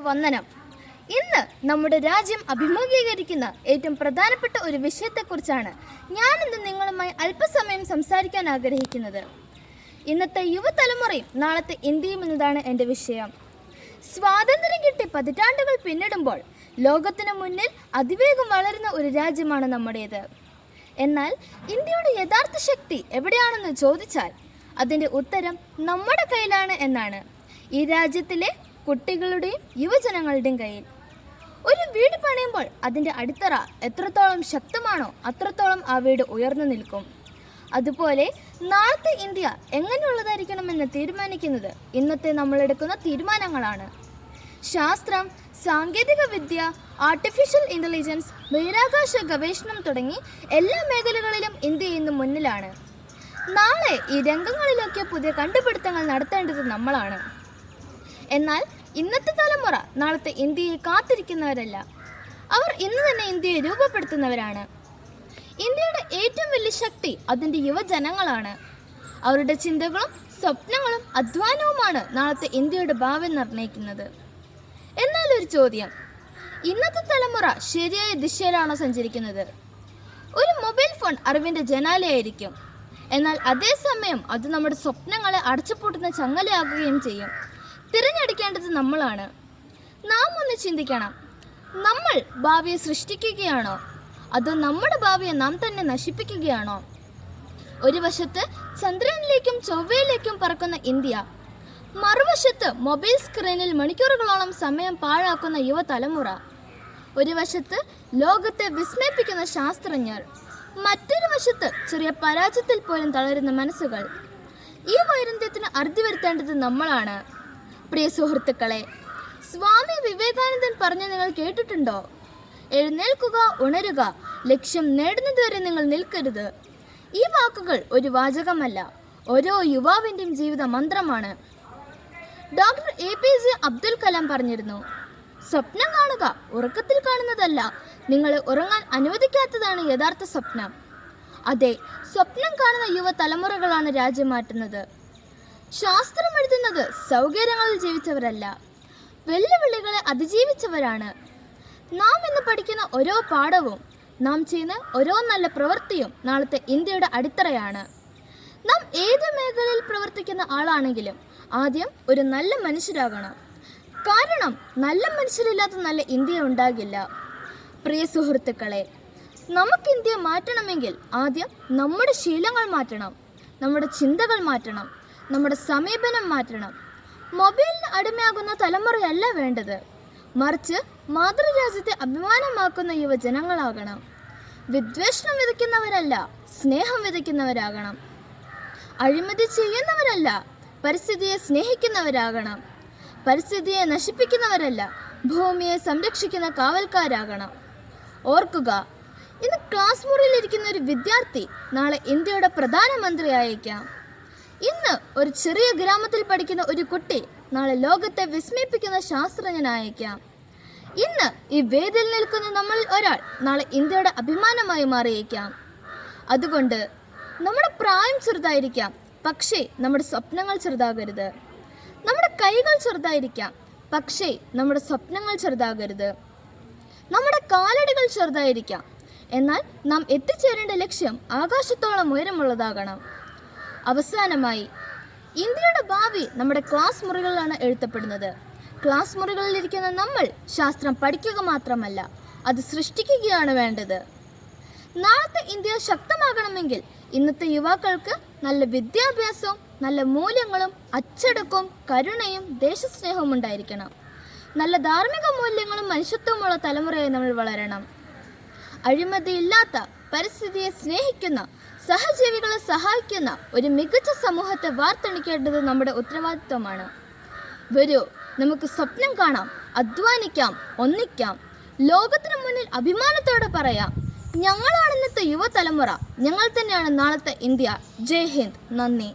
വന്ദനം. ഇന്ന് നമ്മുടെ രാജ്യം അഭിമുഖീകരിക്കുന്ന ഏറ്റവും പ്രധാനപ്പെട്ട ഒരു വിഷയത്തെക്കുറിച്ചാണ് ഞാനിന്ന് നിങ്ങളുമായി അല്പസമയം സംസാരിക്കാൻ ആഗ്രഹിക്കുന്നത്. ഇന്നത്തെ യുവതലമുറയും നാളത്തെ ഇന്ത്യയും എന്നതാണ് എൻ്റെ വിഷയം. സ്വാതന്ത്ര്യം കിട്ടി പതിറ്റാണ്ടുകൾ പിന്നിടുമ്പോൾ ലോകത്തിനു മുന്നിൽ അതിവേഗം വളരുന്ന ഒരു രാജ്യമാണ് നമ്മുടേത്. എന്നാൽ ഇന്ത്യയുടെ യഥാർത്ഥ ശക്തി എവിടെയാണെന്ന് ചോദിച്ചാൽ അതിൻ്റെ ഉത്തരം നമ്മുടെ കയ്യിലാണ് എന്നാണ്. ഈ രാജ്യത്തിലെ കുട്ടികളുടെയും യുവജനങ്ങളുടെയും കയ്യിൽ. ഒരു വീട് പണിയുമ്പോൾ അതിൻ്റെ അടിത്തറ എത്രത്തോളം ശക്തമാണോ അത്രത്തോളം ആ വീട് ഉയർന്നു നിൽക്കും. അതുപോലെ നാളത്തെ ഇന്ത്യ എങ്ങനെയുള്ളതായിരിക്കണമെന്ന് തീരുമാനിക്കുന്നത് ഇന്നത്തെ നമ്മളെടുക്കുന്ന തീരുമാനങ്ങളാണ്. ശാസ്ത്രം, സാങ്കേതിക വിദ്യ, ആർട്ടിഫിഷ്യൽ ഇൻ്റലിജൻസ്, ബഹിരാകാശ ഗവേഷണം തുടങ്ങി എല്ലാ മേഖലകളിലും ഇന്ത്യ ഇന്ന് മുന്നിലാണ്. നാളെ ഈ രംഗങ്ങളിലൊക്കെ പുതിയ കണ്ടുപിടുത്തങ്ങൾ നടത്തേണ്ടത് നമ്മളാണ്. എന്നാൽ ഇന്നത്തെ തലമുറ നാളത്തെ ഇന്ത്യയെ കാത്തിരിക്കുന്നവരല്ല, അവർ ഇന്ന് തന്നെ ഇന്ത്യയെ രൂപപ്പെടുത്തുന്നവരാണ്. ഇന്ത്യയുടെ ഏറ്റവും വലിയ ശക്തി അതിൻ്റെ യുവജനങ്ങളാണ്. അവരുടെ ചിന്തകളും സ്വപ്നങ്ങളും അധ്വാനവുമാണ് നാളത്തെ ഇന്ത്യയുടെ ഭാവി നിർണ്ണയിക്കുന്നത്. എന്നാൽ ഒരു ചോദ്യം, ഇന്നത്തെ തലമുറ ശരിയായ ദിശയിലാണോ സഞ്ചരിക്കുന്നത്? ഒരു മൊബൈൽ ഫോൺ അറിവിൻ്റെ ജനാലയായിരിക്കും, എന്നാൽ അതേസമയം അത് നമ്മുടെ സ്വപ്നങ്ങളെ അടച്ചുപൂട്ടുന്ന ചങ്ങലയാകുകയും ചെയ്യും. തിരഞ്ഞെടുക്കേണ്ടത് നമ്മളാണ്. നാം ഒന്ന് ചിന്തിക്കണം, നമ്മൾ ഭാവിയെ സൃഷ്ടിക്കുകയാണോ അതോ നമ്മുടെ ഭാവിയെ നാം തന്നെ നശിപ്പിക്കുകയാണോ? ഒരു വശത്ത് ചന്ദ്രനിലേക്കും ചൊവ്വയിലേക്കും പറക്കുന്ന ഇന്ത്യ, മറുവശത്ത് മൊബൈൽ സ്ക്രീനിൽ മണിക്കൂറുകളോളം സമയം പാഴാക്കുന്ന യുവതലമുറ. ഒരു വശത്ത് ലോകത്തെ വിസ്മയിപ്പിക്കുന്ന ശാസ്ത്രജ്ഞർ, മറ്റൊരു വശത്ത് ചെറിയ പരാജയത്തിൽ പോലും തളരുന്ന മനസ്സുകൾ. ഈ വൈരുദ്ധ്യത്തിന് അറുതി വരുത്തേണ്ടത് നമ്മളാണ്. പ്രിയ സുഹൃത്തുക്കളെ, സ്വാമി വിവേകാനന്ദൻ പറഞ്ഞ് നിങ്ങൾ കേട്ടിട്ടുണ്ടോ? എഴുന്നേൽക്കുക, ഉണരുക, ലക്ഷ്യം നേടുന്നതുവരെ നിങ്ങൾ നിൽക്കരുത്. ഈ വാക്കുകൾ ഒരു വാചകമല്ല, ഓരോ യുവാവിൻ്റെയും ജീവിത മന്ത്രമാണ്. ഡോക്ടർ APJ അബ്ദുൽ കലാം പറഞ്ഞിരുന്നു, സ്വപ്നം കാണുക, ഉറക്കത്തിൽ കാണുന്നതല്ല, നിങ്ങളെ ഉറങ്ങാൻ അനുവദിക്കാത്തതാണ് യഥാർത്ഥ സ്വപ്നം. അതെ, സ്വപ്നം കാണുന്ന യുവതലമുറകളാണ് രാജ്യം മാറ്റുന്നത്. ശാസ്ത്രം എഴുതുന്നത് സൗകര്യങ്ങളിൽ ജീവിച്ചവരല്ല, വെല്ലുവിളികളെ അതിജീവിച്ചവരാണ്. നാം ഇന്ന് പഠിക്കുന്ന ഓരോ പാഠവും, നാം ചെയ്യുന്ന ഓരോ നല്ല പ്രവൃത്തിയും നാളത്തെ ഇന്ത്യയുടെ അടിത്തറയാണ്. നാം ഏത് മേഖലയിൽ പ്രവർത്തിക്കുന്ന ആളാണെങ്കിലും ആദ്യം ഒരു നല്ല മനുഷ്യരാകണം. കാരണം നല്ല മനുഷ്യരില്ലാത്ത നല്ല ഇന്ത്യ ഉണ്ടാകില്ല. പ്രിയ സുഹൃത്തുക്കളെ, നമുക്ക് ഇന്ത്യ മാറ്റണമെങ്കിൽ ആദ്യം നമ്മുടെ ശീലങ്ങൾ മാറ്റണം, നമ്മുടെ ചിന്തകൾ മാറ്റണം, നമ്മുടെ സമീപനം മാറ്റണം. മൊബൈലിന് അടിമയാകുന്ന തലമുറയല്ല വേണ്ടത്, മറിച്ച് മാതൃരാജ്യത്തെ അഭിമാനമാക്കുന്ന യുവജനങ്ങളാകണം. വിദ്വേഷണം വിതയ്ക്കുന്നവരല്ല, സ്നേഹം വിതയ്ക്കുന്നവരാകണം. അഴിമതി ചെയ്യുന്നവരല്ല, പരിസ്ഥിതിയെ സ്നേഹിക്കുന്നവരാകണം. പരിസ്ഥിതിയെ നശിപ്പിക്കുന്നവരല്ല, ഭൂമിയെ സംരക്ഷിക്കുന്ന കാവൽക്കാരാകണം. ഓർക്കുക, ഇന്ന് ക്ലാസ് മുറിയിലിരിക്കുന്ന ഒരു വിദ്യാർത്ഥി നാളെ ഇന്ത്യയുടെ പ്രധാനമന്ത്രിയായേക്കാം. ഇന്ന് ഒരു ചെറിയ ഗ്രാമത്തിൽ പഠിക്കുന്ന ഒരു കുട്ടി നാളെ ലോകത്തെ വിസ്മയിപ്പിക്കുന്ന ശാസ്ത്രജ്ഞനായേക്കാം. ഇന്ന് ഈ വേദിയിൽ നിൽക്കുന്ന നമ്മളിൽ ഒരാൾ നാളെ ഇന്ത്യയുടെ അഭിമാനമായി മാറിയേക്കാം. അതുകൊണ്ട് നമ്മുടെ പ്രായം ചെറുതായിരിക്കാം, പക്ഷേ നമ്മുടെ സ്വപ്നങ്ങൾ ചെറുതാകരുത്. നമ്മുടെ കൈകൾ ചെറുതായിരിക്കാം, പക്ഷേ നമ്മുടെ സ്വപ്നങ്ങൾ ചെറുതാകരുത്. നമ്മുടെ കാലടികൾ ചെറുതായിരിക്കാം, എന്നാൽ നാം എത്തിച്ചേരേണ്ട ലക്ഷ്യം ആകാശത്തോളം ഉയരമുള്ളതാകണം. അവസാനമായി, ഇന്ത്യയുടെ ഭാവി നമ്മുടെ ക്ലാസ് മുറികളിലാണ് എഴുതപ്പെടുന്നത്. ക്ലാസ് മുറികളിലിരിക്കുന്ന നമ്മൾ ശാസ്ത്രം പഠിക്കുക മാത്രമല്ല, അത് സൃഷ്ടിക്കുകയാണ് വേണ്ടത്. നാളത്തെ ഇന്ത്യ ശക്തമാകണമെങ്കിൽ ഇന്നത്തെ യുവാക്കൾക്ക് നല്ല വിദ്യാഭ്യാസവും നല്ല മൂല്യങ്ങളും അച്ചടക്കവും കരുണയും ദേശസ്നേഹവും ഉണ്ടായിരിക്കണം. നല്ല ധാർമ്മിക മൂല്യങ്ങളും മനുഷ്യത്വമുള്ള തലമുറയായി നമ്മൾ വളരണം. അഴിമതിയില്ലാത്ത, പരിസ്ഥിതിയെ സ്നേഹിക്കുന്ന, സഹജീവികളെ സഹായിക്കുന്ന ഒരു മികച്ച സമൂഹത്തെ വാർത്തെടുക്കേണ്ടത് നമ്മുടെ ഉത്തരവാദിത്വമാണ്. വരൂ, നമുക്ക് സ്വപ്നം കാണാം, അധ്വാനിക്കാം, ഒന്നിക്കാം. ലോകത്തിനു മുന്നിൽ അഭിമാനത്തോടെ പറയാം, ഞങ്ങളാണ് ഇന്നത്തെ യുവതലമുറ, ഞങ്ങൾ തന്നെയാണ് നാളത്തെ ഇന്ത്യ. ജയ് ഹിന്ദ്. നന്ദി.